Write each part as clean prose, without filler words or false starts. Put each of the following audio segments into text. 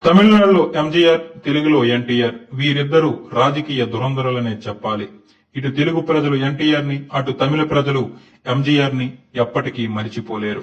తమిళనాడులో ఎంజీఆర్, తెలుగులో ఎన్టీఆర్ వీరిద్దరూ రాజకీయ దురంధరులనే చెప్పాలి. ఇటు తెలుగు ప్రజలు ఎన్టీఆర్ ని, అటు తమిళ ప్రజలు ఎంజీఆర్ ని ఎప్పటికీ మరిచిపోలేరు.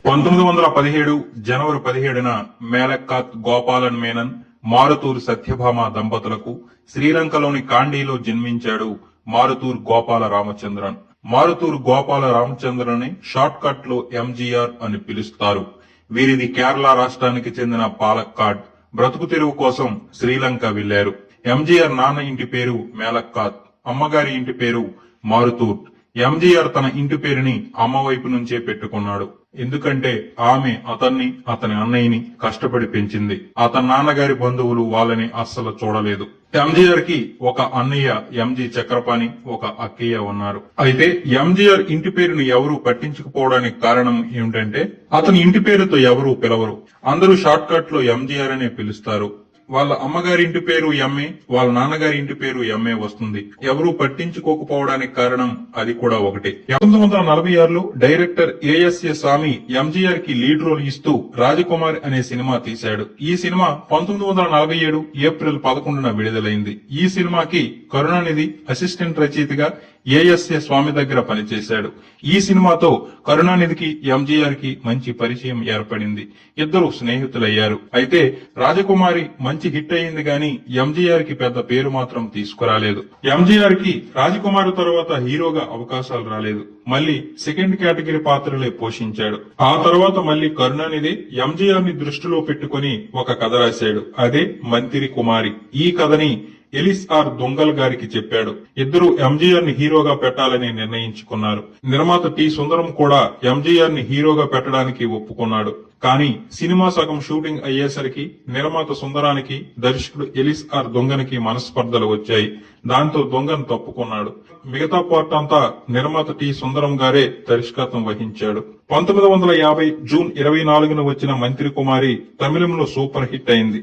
1917 జనవరి 17న మేలక్కాత్ గోపాలన్ మేనన్, మారుతూర్ సత్యభామ దంపతులకు శ్రీలంకలోని కాండీలో జన్మించాడు మారుతూర్ గోపాల రామచంద్రన్. మారుతూర్ గోపాల రామచంద్రన్ ని షార్ట్ కట్ లో ఎంజీఆర్ అని పిలుస్తారు. వీరిది కేరళ రాష్ట్రానికి చెందిన పాలక్కాడ్. బ్రతుకు తెరువు కోసం శ్రీలంక వెళ్లారు. ఎంజీఆర్ నాన్న ఇంటి పేరు మేలక్కాత్, అమ్మగారి ఇంటి పేరు మారుతూర్. ఎంజీఆర్ తన ఇంటి పేరుని అమ్మ వైపు నుంచే పెట్టుకున్నాడు. ఎందుకంటే ఆమె అతన్ని, అతని అన్నయ్యని కష్టపడి పెంచింది. అతని నాన్నగారి బంధువులు వాళ్ళని అస్సలు చూడలేదు. ఎంజీఆర్ కి ఒక అన్నయ్య ఎంజీ చక్రపాణి, ఒక అక్కయ్య ఉన్నారు. అయితే ఎంజీఆర్ ఇంటి పేరును ఎవరూ పట్టించుకుపోవడానికి కారణం ఏమిటంటే అతని ఇంటి పేరుతో ఎవరూ పిలవరు. అందరూ షార్ట్ కట్ లో ఎంజీఆర్ అనే పిలుస్తారు. వాళ్ళ అమ్మగారి ఇంటి పేరు ఎంఏ, వాళ్ళ నాన్నగారి ఇంటి పేరు ఎంఏ వస్తుంది. ఎవరూ పట్టించుకోకపోవడానికి కారణం అది కూడా ఒకటి. 1946లో డైరెక్టర్ ఏఎస్ఏ స్వామి ఎంజీఆర్ కి లీడ్ రోల్ ఇస్తూ రాజకుమారి అనే సినిమా తీశాడు. ఈ సినిమా 1947 ఏప్రిల్ 11న విడుదలైంది. ఈ సినిమాకి కరుణానిధి అసిస్టెంట్ రచయితగా ఏఎస్ఏ స్వామి దగ్గర పనిచేశాడు. ఈ సినిమాతో కరుణానిధికి ఎంజీఆర్ కి మంచి పరిచయం ఏర్పడింది. ఇద్దరు స్నేహితులయ్యారు. అయితే రాజకుమారి మంచి హిట్ అయింది గాని ఎంజీఆర్ కి పెద్ద పేరు మాత్రం తీసుకురాలేదు. ఎంజీఆర్ కి రాజకుమారి తర్వాత హీరోగా అవకాశాలు రాలేదు. మళ్లీ సెకండ్ కేటగిరీ పాత్రలే పోషించాడు. ఆ తర్వాత మళ్లీ కరుణానిధి ఎంజీఆర్ ని దృష్టిలో పెట్టుకుని ఒక కథ రాశాడు. అదే మంత్రి కుమారి. ఈ కథని ఎలిస్ ఆర్ దొంగల్ గారికి చెప్పాడు. ఇద్దరు ఎంజీఆర్ ని హీరోగా పెట్టాలని నిర్ణయించుకున్నారు. నిర్మాత టి సుందరం కూడా ఎంజీఆర్ ని హీరోగా పెట్టడానికి ఒప్పుకున్నాడు. కానీ సినిమా సగం షూటింగ్ అయ్యేసరికి నిర్మాత సుందరానికి, దర్శకుడు ఎలిస్ ఆర్ దొంగనికి మనస్పర్ధలు వచ్చాయి. దాంతో దొంగను తప్పుకున్నాడు. మిగతా పార్ట్ అంతా నిర్మాత టి సుందరం గారే దర్శకత్వం వహించాడు. 1950 జూన్ 24న వచ్చిన మంత్రి కుమారి తమిళంలో సూపర్ హిట్ అయింది.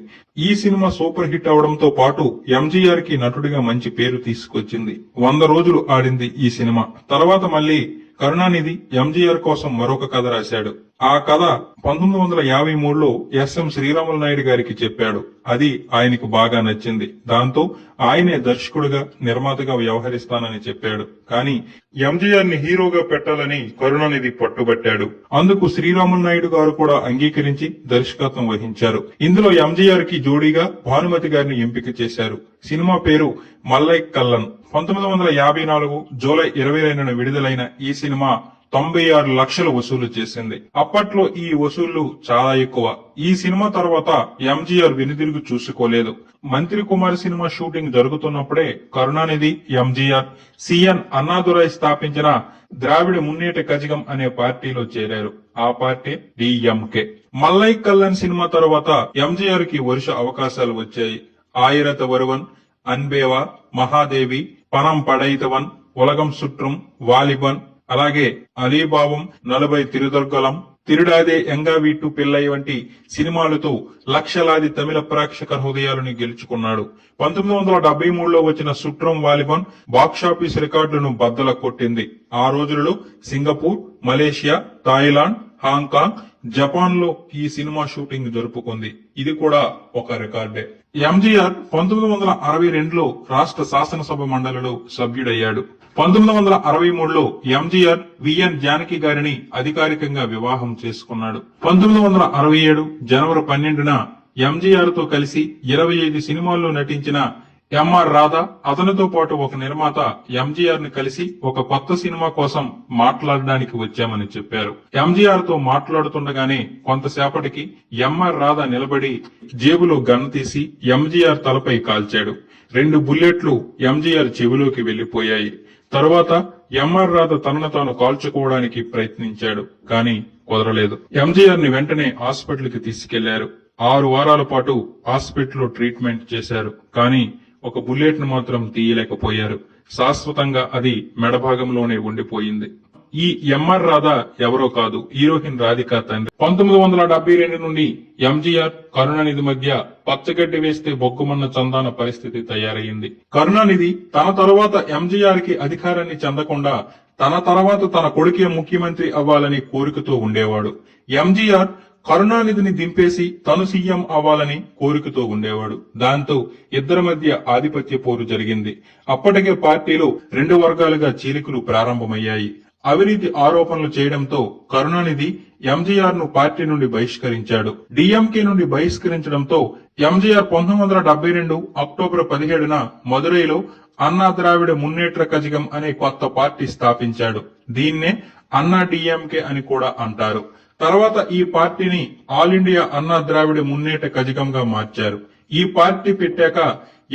ఈ సినిమా సూపర్ హిట్ అవడంతో పాటు ఎంజీఆర్ కి నటుడిగా మంచి పేరు తీసుకొచ్చింది. 100 రోజులు ఆడింది ఈ సినిమా. తర్వాత మళ్లీ కరుణానిధి ఎంజీఆర్ కోసం మరొక కథ రాశాడు. ఆ కథ 1953లో ఎస్ఎం శ్రీరాములు నాయుడు గారికి చెప్పాడు. అది ఆయనకు బాగా నచ్చింది. దాంతో ఆయనే దర్శకుడిగా, నిర్మాతగా వ్యవహరిస్తానని చెప్పాడు. కానీ ఎంజీఆర్ ని హీరోగా పెట్టాలని కరుణానిధి పట్టుబట్టాడు. అందుకు శ్రీరాములు నాయుడు గారు కూడా అంగీకరించి దర్శకత్వం వహించారు. ఇందులో ఎంజీఆర్ కి జోడీగా భానుమతి గారిని ఎంపిక చేశారు. సినిమా పేరు మల్లై కల్లన్. 1954 జూలై 22న విడుదలైన ఈ సినిమా 96 లక్షలు వసూలు చేసింది. అప్పట్లో ఈ వసూళ్లు చాలా ఎక్కువ. ఈ సినిమా తర్వాత ఎంజీఆర్ వెనుదిరుగు చూసుకోలేదు. మంత్రి కుమార్ సినిమా షూటింగ్ జరుగుతున్నప్పుడే కరుణానిధి, ఎంజీఆర్ సిఎన్ అన్నాదురై స్థాపించిన ద్రావిడ మున్నేట కజగం అనే పార్టీలో చేరారు. ఆ పార్టీ డిఎంకే. మల్లై కల్లన్ సినిమా తర్వాత ఎంజీఆర్ కి వరుస అవకాశాలు వచ్చాయి. ఆయిరత వరువన్, అన్బేవా, మహాదేవి, పనం పడైతవన్, ఉలగం సుట్రం, వాలిబన్, అలాగే అలీబావం, 40 తిరుదొర్గలం, తిరుడాదే ఎంగావీటు పిల్లై వంటి సినిమాలతో లక్షలాది తమిళ ప్రేక్షక హృదయాలను గెలుచుకున్నాడు. 1973లో వచ్చిన సుట్రం వాలిబన్ బాక్సాఫీస్ రికార్డులను బద్దల కొట్టింది. ఆ రోజులలో Singapore, Malaysia, Thailand, Hong Kong, Japan లో ఈ సినిమా షూటింగ్ జరుపుకుంది. ఇది కూడా ఒక రికార్డే. ఎంజీఆర్ 1962లో రాష్ట్ర శాసనసభ మండలిలో సభ్యుడయ్యాడు. 1963లో ఎంజీఆర్ విఎన్ జానకి గారిని అధికారికంగా వివాహం చేసుకున్నాడు. 1967 జనవరి 12న ఎంజీఆర్ తో కలిసి 25 సినిమాల్లో నటించిన ఎంఆర్ రాధా, అతనితో పాటు ఒక నిర్మాత ఎంజీఆర్ ని కలిసి ఒక కొత్త సినిమా కోసం మాట్లాడడానికి వచ్చామని చెప్పారు. ఎంజీఆర్ తో మాట్లాడుతుండగానే కొంతసేపటికి ఎంఆర్ రాధా నిలబడి జేబులో గన్ తీసి ఎంజీఆర్ తలపై కాల్చాడు. 2 బుల్లెట్లు ఎంజీఆర్ చెవిలోకి వెళ్లిపోయాయి. తరువాత ఎంఆర్ రాధ తనను తాను కాల్చుకోవడానికి ప్రయత్నించాడు. కానీ కుదరలేదు. ఎంజీఆర్ ని వెంటనే హాస్పిటల్ కి తీసుకెళ్లారు. 6 వారాల పాటు హాస్పిటల్లో ట్రీట్మెంట్ చేశారు. కానీ ఒక బుల్లెట్ ను మాత్రం తీయలేకపోయారు. శాశ్వతంగా అది మెడభాగంలోనే ఉండిపోయింది. ఈ ఎంఆర్ రాధా ఎవరో కాదు, హీరోయిన్ రాధికా తండ్రి. 1972 నుండి ఎంజీఆర్, కరుణానిధి మధ్య పచ్చగడ్డి వేస్తే బొగ్గుమన్న చందాన పరిస్థితి తయారయ్యింది. కరుణానిధి తన తరువాత ఎంజీఆర్ కి అధికారాన్ని చెందకుండా తన తర్వాత తన కొడుకే ముఖ్యమంత్రి అవ్వాలని కోరికతో ఉండేవాడు. ఎంజీఆర్ కరుణానిధిని దింపేసి తను సీఎం అవ్వాలని కోరికతో ఉండేవాడు. దాంతో ఇద్దరి మధ్య ఆధిపత్య పోరు జరిగింది. అప్పటికే పార్టీలో రెండు వర్గాలుగా చీలికలు ప్రారంభమయ్యాయి. అవినీతి ఆరోపణలు చేయడంతో కరుణానిధి ఎంజీఆర్ ను పార్టీ నుండి బహిష్కరించాడు. డిఎంకే నుండి బహిష్కరించడంతో ఎంజీఆర్ 1972 అక్టోబర్ 17న మదురైలో అన్నా ద్రావిడ మున్నేట్ర కజగం అనే కొత్త పార్టీ స్థాపించాడు. దీన్నే అన్నా డిఎంకే అని కూడా అంటారు. తర్వాత ఈ పార్టీని ఆల్ ఇండియా అన్నా ద్రావిడ మున్నేట కజగంగా మార్చారు. ఈ పార్టీ పెట్టాక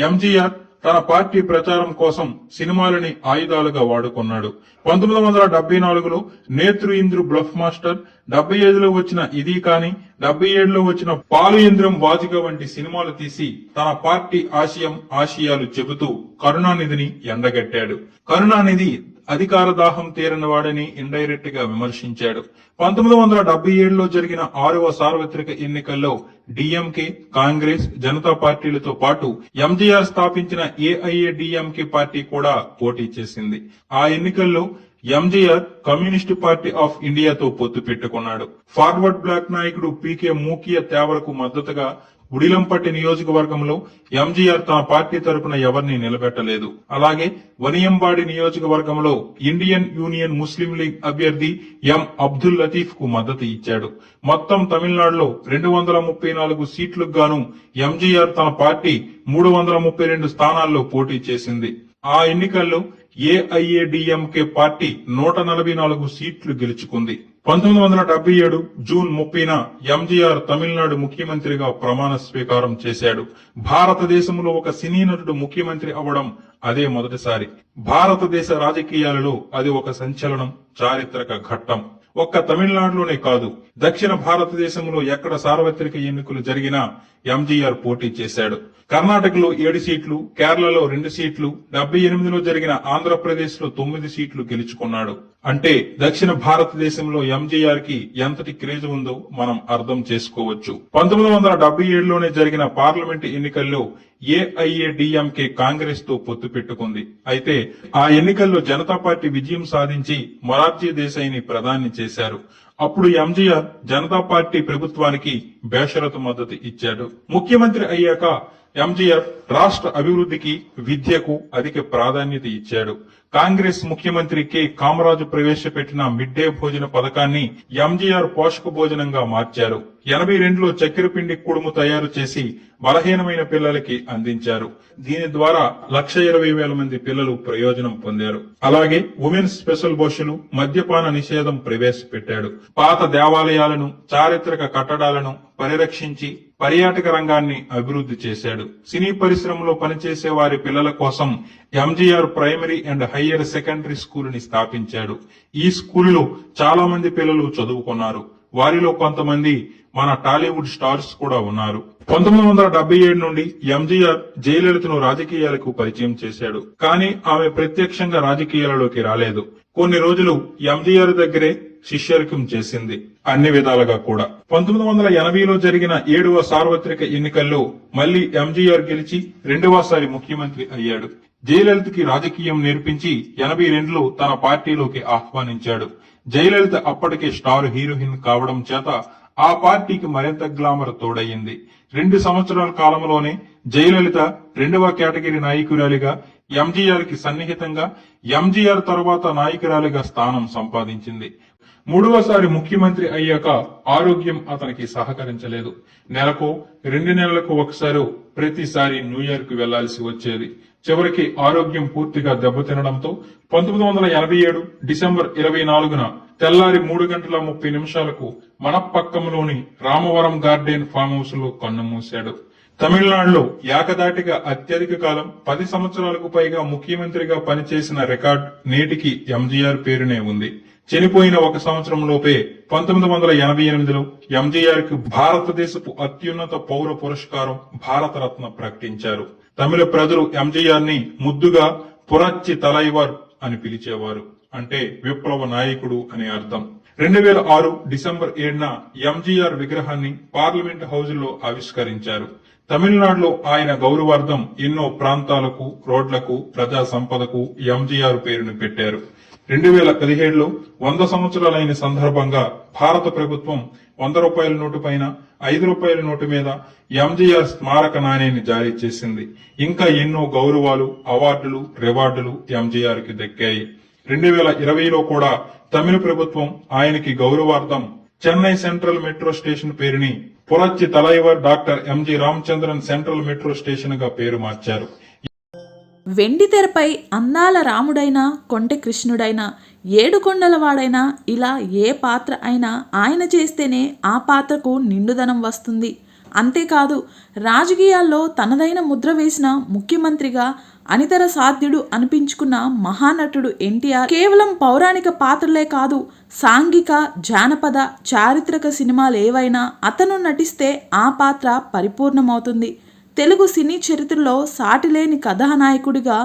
ఎంజీఆర్ తన పార్టీ ప్రచారం కోసం సినిమాలని ఆయుధాలుగా వాడుకున్నాడు. 1974లో నేత్రు ఇంద్రు బ్లఫ్ మాస్టర్, 75లో వచ్చిన ఇది కాని, 77లో వచ్చిన పాలు ఇంద్రం వాజిక వంటి సినిమాలు తీసి తన పార్టీ ఆశయాలు చెబుతూ కరుణానిధిని ఎండగట్టాడు. కరుణానిధి అధికార దాహం తీరని వాడని ఇండైరెక్ట్ గా విమర్శించాడు. 1977లో జరిగిన 6వ సార్వత్రిక ఎన్నికల్లో డిఎంకే, కాంగ్రెస్, జనతా పార్టీలతో పాటు ఎంజీఆర్ స్థాపించిన ఏఐఏడిఎంకే పార్టీ కూడా పోటీ చేసింది. ఆ ఎన్నికల్లో ఎంజీఆర్ కమ్యూనిస్టు పార్టీ ఆఫ్ ఇండియాతో పొత్తు పెట్టుకున్నాడు. ఫార్వర్డ్ బ్లాక్ నాయకుడు పీకే మూకియ తేవరకు మద్దతుగా ఉడిలంపట్టి నియోజకవర్గంలో ఎంజీఆర్ తన పార్టీ తరపున ఎవరిని నిలబెట్టలేదు. అలాగే వనియంబాడి నియోజకవర్గంలో ఇండియన్ యూనియన్ ముస్లిం లీగ్ అభ్యర్థి ఎం అబ్దుల్ లతీఫ్ కు మద్దతు ఇచ్చాడు. మొత్తం తమిళనాడులో 234 సీట్లకు గాను ఎంజీఆర్ తన పార్టీ 332 స్థానాల్లో పోటీ చేసింది. ఆ ఎన్నికల్లో ఏఐఏడిఎంకే పార్టీ 144 సీట్లు గెలుచుకుంది. 1977 జూన్ 30న ఎంజీఆర్ తమిళనాడు ముఖ్యమంత్రిగా ప్రమాణ స్వీకారం చేశాడు. భారతదేశంలో ఒక సినీ నటుడు ముఖ్యమంత్రి అవ్వడం అదే మొదటిసారి. భారతదేశ రాజకీయాలలో అది ఒక సంచలనం, చారిత్రక ఘట్టం. ఒక్క తమిళనాడులోనే కాదు, దక్షిణ భారతదేశంలో ఎక్కడ సార్వత్రిక ఎన్నికలు జరిగినా ఎంజీఆర్ పోటీ చేశాడు. కర్ణాటకలో 7 సీట్లు, కేరళలో 2 సీట్లు, 78లో జరిగిన ఆంధ్రప్రదేశ్ లో 9 సీట్లు గెలుచుకున్నాడు. అంటే దక్షిణ భారతదేశంలో ఎంజీఆర్ కి ఎంతటి క్రేజ్ ఉందో మనం అర్థం చేసుకోవచ్చు. 1977లోనే జరిగిన పార్లమెంటు ఎన్నికల్లో ఏఐఏడిఎంకే కాంగ్రెస్ తో పొత్తు పెట్టుకుంది. అయితే ఆ ఎన్నికల్లో జనతా పార్టీ విజయం సాధించి మొరార్జీ దేశాయిని ప్రధాని చేశారు. అప్పుడు ఎంజీఆర్ జనతా పార్టీ ప్రభుత్వానికి బేషరతు మద్దతు ఇచ్చాడు. ముఖ్యమంత్రి అయ్యాక ఎంజీఆర్ రాష్ట్ర అభివృద్ధికి, విద్యకు అధిక ప్రాధాన్యత ఇచ్చాడు. కాంగ్రెస్ ముఖ్యమంత్రి కె కామరాజు ప్రవేశపెట్టిన మిడ్ డే భోజన పథకాన్ని ఎంజీఆర్ పోషక భోజనంగా మార్చారు. 82లో చక్కెరపిండి కుడుము తయారు చేసి బలహీనమైన పిల్లలకి అందించారు. దీని ద్వారా 1,20,000 మంది పిల్లలు ప్రయోజనం పొందారు. అలాగే ఉమెన్స్ స్పెషల్ బస్సులు, మద్యపాన నిషేధం ప్రవేశపెట్టాడు. పాత దేవాలయాలను, చారిత్రక కట్టడాలను పరిరక్షించి పర్యాటక రంగాన్ని అభివృద్ధి చేశాడు. సినీ పరిశ్రమలో పనిచేసే వారి పిల్లల కోసం MGR primary and higher secondary school ని స్థాపించాడు. ఈ స్కూలులో చాలా మంది పిల్లలు చదువుకున్నారు. వారిలో కొంతమంది మన టాలీవుడ్ స్టార్స్ కూడా ఉన్నారు. 1977 నుండి ఎంజీఆర్ జయలలితను రాజకీయాలకు పరిచయం చేశాడు. కానీ ఆమె ప్రత్యక్షంగా రాజకీయాలలోకి రాలేదు. కొన్ని రోజులు ఎంజీఆర్ దగ్గరే శిష్యరికం చేసింది, అన్ని విధాలుగా కూడా. 1980లో జరిగిన 7వ సార్వత్రిక ఎన్నికల్లో మళ్లీ ఎంజీఆర్ గెలిచి 2వసారి ముఖ్యమంత్రి అయ్యాడు. జయలలితకి రాజకీయం నేర్పించి 82లో తన పార్టీలోకి ఆహ్వానించాడు. జయలలిత అప్పటికే స్టార్ హీరోయిన్ కావడం చేత ఆ పార్టీకి మరింత గ్లామర్ తోడయింది. 2 సంవత్సరాల కాలంలోనే జయలలిత 2వ కేటగిరీ నాయకురాలిగా ఎంజీఆర్ కి సన్నిహితంగా, ఎంజీఆర్ తర్వాత నాయకురాలిగా స్థానం సంపాదించింది. 3వసారి ముఖ్యమంత్రి అయ్యాక ఆరోగ్యం అతనికి సహకరించలేదు. నెలకు 2 నెలలకు ఒకసారి ప్రతిసారి న్యూయార్క్ వెళ్లాల్సి వచ్చేది. చివరికి ఆరోగ్యం పూర్తిగా దెబ్బతినడంతో 1987 డిసెంబర్ 24న తెల్లారి 3:30 మనపక్కంలోని రామవరం గార్డెన్ ఫామ్ హౌస్ లో కన్నుమూశాడు. తమిళనాడులో ఏకదాటిగా అత్యధిక కాలం 10 సంవత్సరాలకు పైగా ముఖ్యమంత్రిగా పనిచేసిన రికార్డ్ నేటికి ఎంజీఆర్ పేరునే ఉంది. చనిపోయిన 1 సంవత్సరం లోపే 1988లో ఎంజీఆర్ కు భారతదేశపు అత్యున్నత పౌర పురస్కారం భారతరత్న ప్రకటించారు. తమిళ ప్రజలు ఎంజీఆర్ ని ముద్దుగా పురచ్చి తలైవర్ అని పిలిచేవారు. అంటే విప్లవ నాయకుడు అని అర్థం. 2006 డిసెంబర్ 7న ఎంజీఆర్ విగ్రహాన్ని పార్లమెంట్ హౌస్ లో ఆవిష్కరించారు. తమిళనాడులో ఆయన గౌరవార్థం ఎన్నో ప్రాంతాలకు, రోడ్లకు, ప్రజా సంపదకు ఎంజీఆర్ పేరును పెట్టారు. 2017లో 100 సంవత్సరాలైన సందర్భంగా భారత ప్రభుత్వం రూపాయల నోటు పైన, రూపాయల నోటు మీద ఎంజీఆర్ స్మారక నాణ్యాన్ని జారీ చేసింది. ఇంకా ఎన్నో గౌరవాలు, అవార్డులు, రివార్డులు ఎంజీఆర్ కి దక్కాయి. 2020లో కూడా తమిళ ప్రభుత్వం ఆయనకి గౌరవార్థం చెన్నై సెంట్రల్ మెట్రో స్టేషన్ పేరుని Puratchi Thalaivar doctor MG Ramachandran central metro station గా పేరు మార్చారు. వెండి తెరపై అందాల రాముడైనా, కొంటె కృష్ణుడైనా, ఏడుకొండలవాడైనా ఇలా ఏ పాత్ర అయినా ఆయన చేస్తేనే ఆ పాత్రకు నిండుదనం వస్తుంది. అంతేకాదు, రాజకీయాల్లో తనదైన ముద్ర వేసిన ముఖ్యమంత్రిగా అనితర సాధ్యుడు అనిపించుకున్న మహానటుడు ఎన్టీఆర్ కేవలం పౌరాణిక పాత్రలే కాదు, సాంఘిక, జానపద, చారిత్రక సినిమాలు ఏవైనా అతను నటిస్తే ఆ పాత్ర పరిపూర్ణమవుతుంది. తెలుగు సినీ చరిత్రలో సాటిలేని కథానాయకుడిగా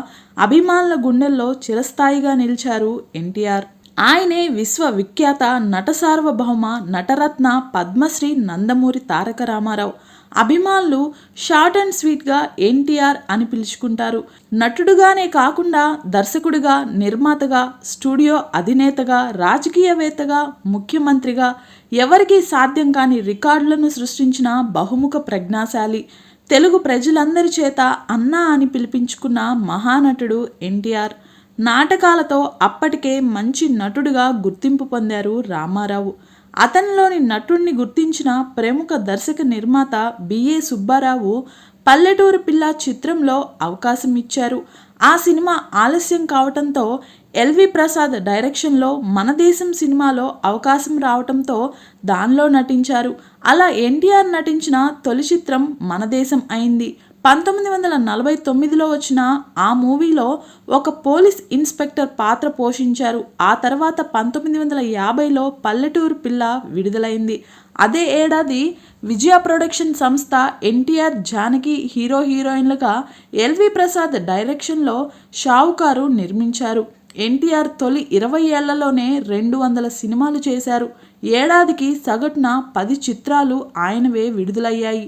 అభిమానుల గుండెల్లో చిరస్థాయిగా నిలిచారు ఎన్టీఆర్. ఆయనే విశ్వవిఖ్యాత నట సార్వభౌమ, నటరత్న, పద్మశ్రీ నందమూరి తారక రామారావు. అభిమానులు షార్ట్ అండ్ స్వీట్గా ఎన్టీఆర్ అని పిలుచుకుంటారు. నటుడుగానే కాకుండా దర్శకుడిగా, నిర్మాతగా, స్టూడియో అధినేతగా, రాజకీయవేత్తగా, ముఖ్యమంత్రిగా ఎవరికీ సాధ్యం కాని రికార్డులను సృష్టించిన బహుముఖ ప్రజ్ఞాశాలి. తెలుగు ప్రజలందరి చేత అన్నా అని పిలిపించుకున్న మహానటుడు ఎన్టీఆర్. నాటకాలతో అప్పటికే మంచి నటుడుగా గుర్తింపు పొందారు రామారావు. అతనిలోని నటుడిని గుర్తించిన ప్రముఖ దర్శక నిర్మాత బిఏ సుబ్బారావు పల్లెటూరు పిల్ల చిత్రంలో అవకాశం ఇచ్చారు. ఆ సినిమా ఆలస్యం కావటంతో ఎల్వి ప్రసాద్ డైరెక్షన్లో మన దేశం సినిమాలో అవకాశం రావటంతో దానిలో నటించారు. అలా ఎన్టీఆర్ నటించిన తొలి చిత్రం మన దేశం అయింది. 1949లో వచ్చిన ఆ మూవీలో ఒక పోలీస్ ఇన్స్పెక్టర్ పాత్ర పోషించారు. ఆ తర్వాత 1950లో పల్లెటూరు పిల్ల విడుదలైంది. అదే ఏడాది విజయ ప్రొడక్షన్ సంస్థ ఎన్టీఆర్, జానకి హీరోయిన్లుగా ఎల్వి ప్రసాద్ డైరెక్షన్లో షావుకారు నిర్మించారు. ఎన్టీఆర్ తొలి 20 ఏళ్లలోనే 200 సినిమాలు చేశారు. ఏడాదికి సగటున 10 చిత్రాలు ఆయనవే విడుదలయ్యాయి.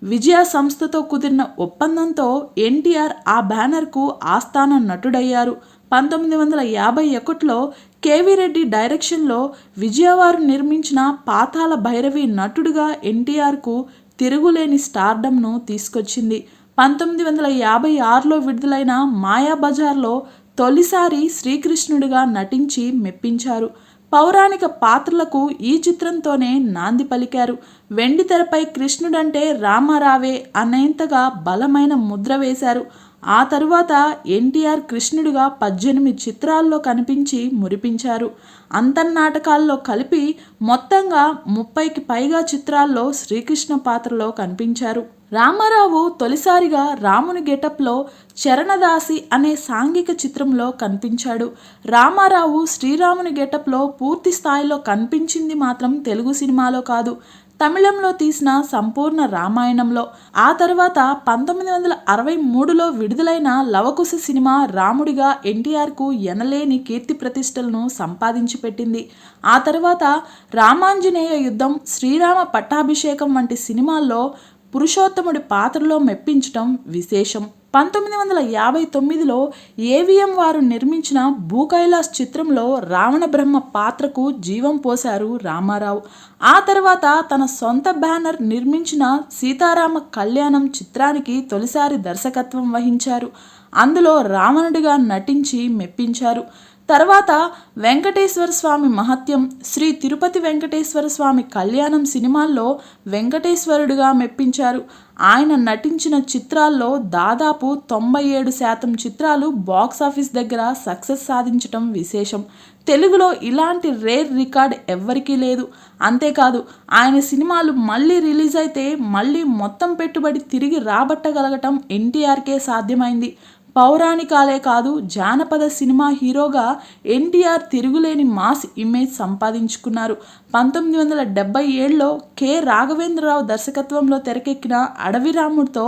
విజయ సంస్థతో కుదిరిన ఒప్పందంతో ఎన్టీఆర్ ఆ బ్యానర్కు ఆస్థాన నటుడయ్యారు. 1951లో కేవీ రెడ్డి డైరెక్షన్లో విజయవారు నిర్మించిన పాతాళ భైరవి నటుడుగా ఎన్టీఆర్కు తిరుగులేని స్టార్డమ్ను తీసుకొచ్చింది. 1956లో విడుదలైన మాయాబజార్లో తొలిసారి శ్రీకృష్ణుడిగా నటించి మెప్పించారు. పౌరాణిక పాత్రలకు ఈ చిత్రంతోనే నాంది పలికారు. వెండి తెరపై కృష్ణుడంటే రామారావే అనేంతగా బలమైన ముద్ర వేశారు. ఆ తరువాత ఎన్టీఆర్ కృష్ణుడిగా 18 చిత్రాల్లో కనిపించి మురిపించారు. అంతర్నాటకాల్లో కలిపి మొత్తంగా 30కి పైగా చిత్రాల్లో శ్రీకృష్ణ పాత్రలో కనిపించారు. రామారావు తొలిసారిగా రాముని గెటప్లో చరణదాసి అనే సాంఘిక చిత్రంలో కనిపించాడు. రామారావు శ్రీరాముని గెటప్లో పూర్తి స్థాయిలో కనిపించింది మాత్రం తెలుగు సినిమాలో కాదు, తమిళంలో తీసిన సంపూర్ణ రామాయణంలో. ఆ తర్వాత 1963లో విడుదలైన లవకుశ సినిమా రాముడిగా ఎన్టీఆర్కు ఎనలేని కీర్తి ప్రతిష్టలను సంపాదించి పెట్టింది. ఆ తర్వాత రామాంజనేయ యుద్ధం, శ్రీరామ పట్టాభిషేకం వంటి సినిమాల్లో పురుషోత్తముడి పాత్రలో మెప్పించటం విశేషం. 1959లో ఏవిఎం వారు నిర్మించిన భూకైలాస్ చిత్రంలో రావణ బ్రహ్మ పాత్రకు జీవం పోశారు రామారావు. ఆ తర్వాత తన సొంత బ్యానర్ నిర్మించిన సీతారామ కళ్యాణం చిత్రానికి తొలిసారి దర్శకత్వం వహించారు. అందులో రావణుడిగా నటించి మెప్పించారు. తర్వాత వెంకటేశ్వర స్వామి మహత్యం, శ్రీ తిరుపతి వెంకటేశ్వర స్వామి కళ్యాణం సినిమాల్లో వెంకటేశ్వరుడిగా మెప్పించారు. ఆయన నటించిన చిత్రాల్లో దాదాపు 97% చిత్రాలు బాక్సాఫీస్ దగ్గర సక్సెస్ సాధించటం విశేషం. తెలుగులో ఇలాంటి రేర్ రికార్డ్ ఎవ్వరికీ లేదు. అంతేకాదు, ఆయన సినిమాలు మళ్ళీ రిలీజ్ అయితే మళ్ళీ మొత్తం పెట్టుబడి తిరిగి రాబట్టగలగటం ఎన్టీఆర్కే సాధ్యమైంది. పౌరాణికాలే కాదు, జానపద సినిమా హీరోగా ఎన్టీఆర్ తిరుగులేని మాస్ ఇమేజ్ సంపాదించుకున్నారు. 1977లో కె రాఘవేంద్రరావు దర్శకత్వంలో తెరకెక్కిన అడవి రాముడితో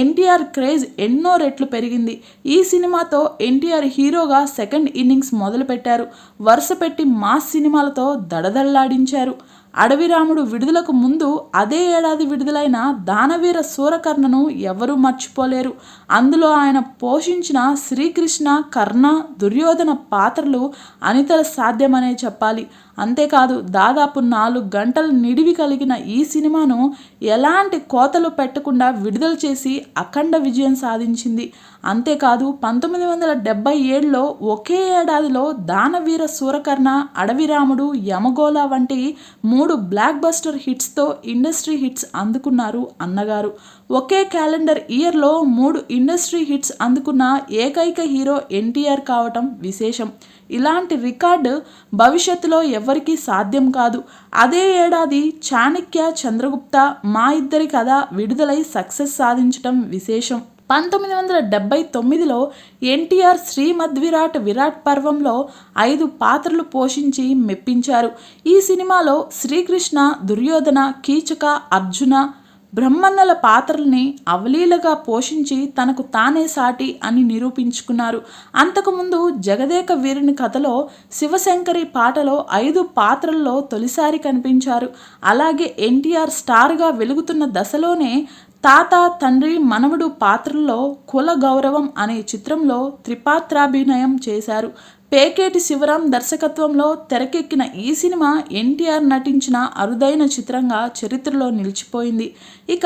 ఎన్టీఆర్ క్రేజ్ ఎన్నో రెట్లు పెరిగింది. ఈ సినిమాతో ఎన్టీఆర్ హీరోగా సెకండ్ ఇన్నింగ్స్ మొదలుపెట్టారు. వరుసపెట్టి మాస్ సినిమాలతో దడదళ్లాడించారు. అడవిరాముడు విడుదలకు ముందు అదే ఏడాది విడుదలైన దానవీర శూరకర్ణను ఎవరూ మర్చిపోలేరు. అందులో ఆయన పోషించిన శ్రీకృష్ణ, కర్ణ, దుర్యోధన పాత్రలు అనితర సాధ్యమనే చెప్పాలి. అంతేకాదు దాదాపు 4 గంటల నిడివి కలిగిన ఈ సినిమాను ఎలాంటి కోతలు పెట్టకుండా విడుదల చేసి అఖండ విజయం సాధించింది. అంతేకాదు 1977లో ఒకే ఏడాదిలో దానవీర శూరకర్ణ, అడవిరాముడు, యమగోళ వంటి 3 బ్లాక్ బస్టర్ హిట్స్తో ఇండస్ట్రీ హిట్స్ అందుకున్నారు అన్నగారు. ఒకే క్యాలెండర్ ఇయర్లో 3 ఇండస్ట్రీ హిట్స్ అందుకున్న ఏకైక హీరో ఎన్టీఆర్ కావటం విశేషం. ఇలాంటి రికార్డు భవిష్యత్తులో ఎవరికీ సాధ్యం కాదు. అదే ఏడాది చాణక్య, చంద్రగుప్త, మా ఇద్దరి కథ విడుదలై సక్సెస్ సాధించటం విశేషం. 1979లో ఎన్టీఆర్ విరాట్ పర్వంలో 5 పాత్రలు పోషించి మెప్పించారు. ఈ సినిమాలో శ్రీకృష్ణ, దుర్యోధన, కీచక, అర్జున, బ్రహ్మన్నల పాత్రల్ని అవలీలగా పోషించి తనకు తానే సాటి అని నిరూపించుకున్నారు. అంతకుముందు జగదేక వీరుని కథలో శివశంకరి పాటలో 5 పాత్రల్లో తొలిసారి కనిపించారు. అలాగే ఎన్టీఆర్ స్టార్గా వెలుగుతున్న దశలోనే తాత, తండ్రి, మనవడు పాత్రల్లో కుల గౌరవం అనే చిత్రంలో త్రిపాత్రాభినయం చేశారు. పేకేటి శివరాం దర్శకత్వంలో తెరకెక్కిన ఈ సినిమా ఎన్టీఆర్ నటించిన అరుదైన చిత్రంగా చరిత్రలో నిలిచిపోయింది. ఇక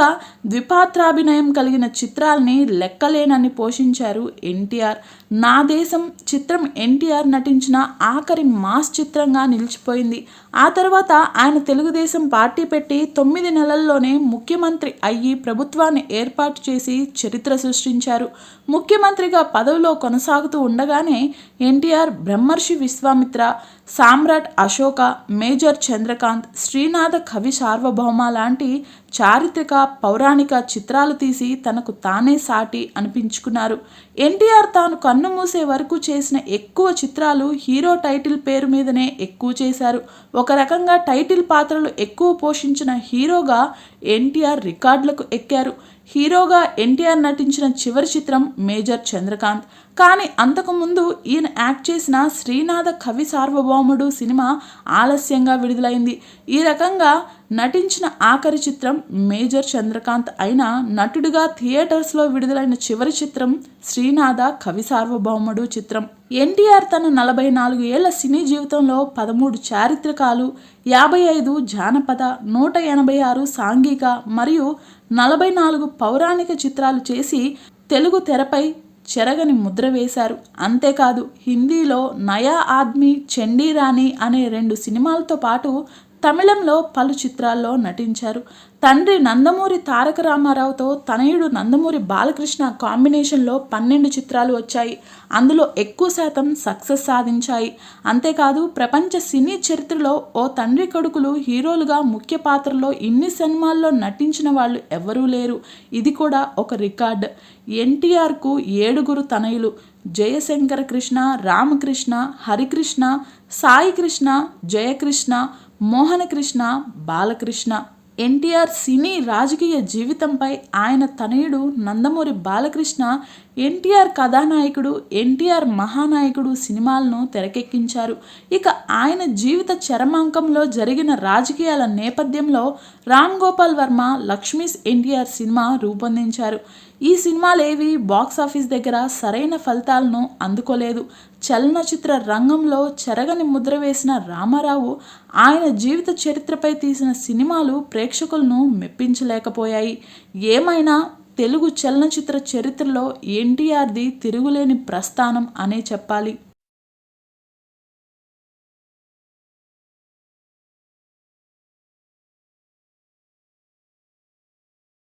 ద్విపాత్రాభినయం కలిగిన చిత్రాల్ని లెక్కలేనని పోషించారు ఎన్టీఆర్. నా దేశం చిత్రం ఎన్టీఆర్ నటించిన ఆఖరి మాస్ చిత్రంగా నిలిచిపోయింది. ఆ తర్వాత ఆయన తెలుగుదేశం పార్టీ పెట్టి 9 నెలల్లోనే ముఖ్యమంత్రి అయ్యి ప్రభుత్వాన్ని ఏర్పాటు చేసి చరిత్ర సృష్టించారు. ముఖ్యమంత్రిగా పదవిలో కొనసాగుతూ ఉండగానే ఎన్టీఆర్ బ్రహ్మర్షి విశ్వామిత్ర, సామ్రాట్ అశోక, మేజర్ చంద్రకాంత్, శ్రీనాథ కవి సార్వభౌమ లాంటి చారిత్రక, పౌరాణిక చిత్రాలు తీసి తనకు తానే సాటి అనిపించుకున్నారు. ఎన్టీఆర్ తాను కన్ను మూసే వరకు చేసిన ఎక్కువ చిత్రాలు హీరో టైటిల్ పేరు మీదనే ఎక్కువ చేశారు. ఒక రకంగా టైటిల్ పాత్రలు ఎక్కువ పోషించిన హీరోగా ఎన్టీఆర్ రికార్డులకు ఎక్కారు. హీరోగా ఎన్టీఆర్ నటించిన చివరి చిత్రం మేజర్ చంద్రకాంత్. కానీ అంతకుముందు ఈయన యాక్ట్ చేసిన శ్రీనాథ కవి సార్వభౌముడు సినిమా ఆలస్యంగా విడుదలైంది. ఈ రకంగా నటించిన ఆఖరి చిత్రం మేజర్ చంద్రకాంత్ అయినా నటుడిగా థియేటర్స్లో విడుదలైన చివరి చిత్రం శ్రీనాథ కవి సార్వభౌముడు చిత్రం. ఎన్టీఆర్ తన 44 ఏళ్ల సినీ జీవితంలో 13 చారిత్రకాలు, 55 జానపద, 186 సాంఘిక మరియు 44 పౌరాణిక చిత్రాలు చేసి తెలుగు తెరపై చెరగని ముద్ర వేశారు. అంతేకాదు హిందీలో నయా ఆద్మీ, చండీ రాణి అనే 2 సినిమాలతో పాటు తమిళంలో పలు చిత్రాల్లో నటించారు. తండ్రి నందమూరి తారక రామారావుతో తనయుడు నందమూరి బాలకృష్ణ కాంబినేషన్లో 12 చిత్రాలు వచ్చాయి. అందులో ఎక్కువ శాతం సక్సెస్ సాధించాయి. అంతేకాదు ప్రపంచ సినీ చరిత్రలో ఓ తండ్రి కొడుకులు హీరోలుగా ముఖ్య పాత్రలో ఇన్ని సినిమాల్లో నటించిన వాళ్ళు ఎవరూ లేరు. ఇది కూడా ఒక రికార్డ్. ఎన్టీఆర్కు 7 తనయులు: జయశంకర కృష్ణ, రామకృష్ణ, హరికృష్ణ, సాయికృష్ణ, జయకృష్ణ, మోహనకృష్ణ, బాలకృష్ణ. ఎన్టీఆర్ సినీ రాజకీయ జీవితంపై ఆయన తనయుడు నందమూరి బాలకృష్ణ ఎన్టీఆర్ కథానాయకుడు, ఎన్టీఆర్ మహానాయకుడు సినిమాలను తెరకెక్కించారు. ఇక ఆయన జీవిత చరమాంకంలో జరిగిన రాజకీయాల నేపథ్యంలో రామ్ గోపాల్ వర్మ లక్ష్మీస్ ఎన్టీఆర్ సినిమా రూపొందించారు. ఈ సినిమాలేవి బాక్సాఫీస్ దగ్గర సరైన ఫలితాలను అందుకోలేదు. చలనచిత్ర రంగంలో చెరగని ముద్ర వేసిన రామారావు ఆయన జీవిత చరిత్రపై తీసిన సినిమాలు ప్రేక్షకులను మెప్పించలేకపోయాయి. ఏమైనా తెలుగు చలనచిత్ర చరిత్రలో ఎన్టీఆర్ది తిరుగులేని ప్రస్థానం అనే చెప్పాలి.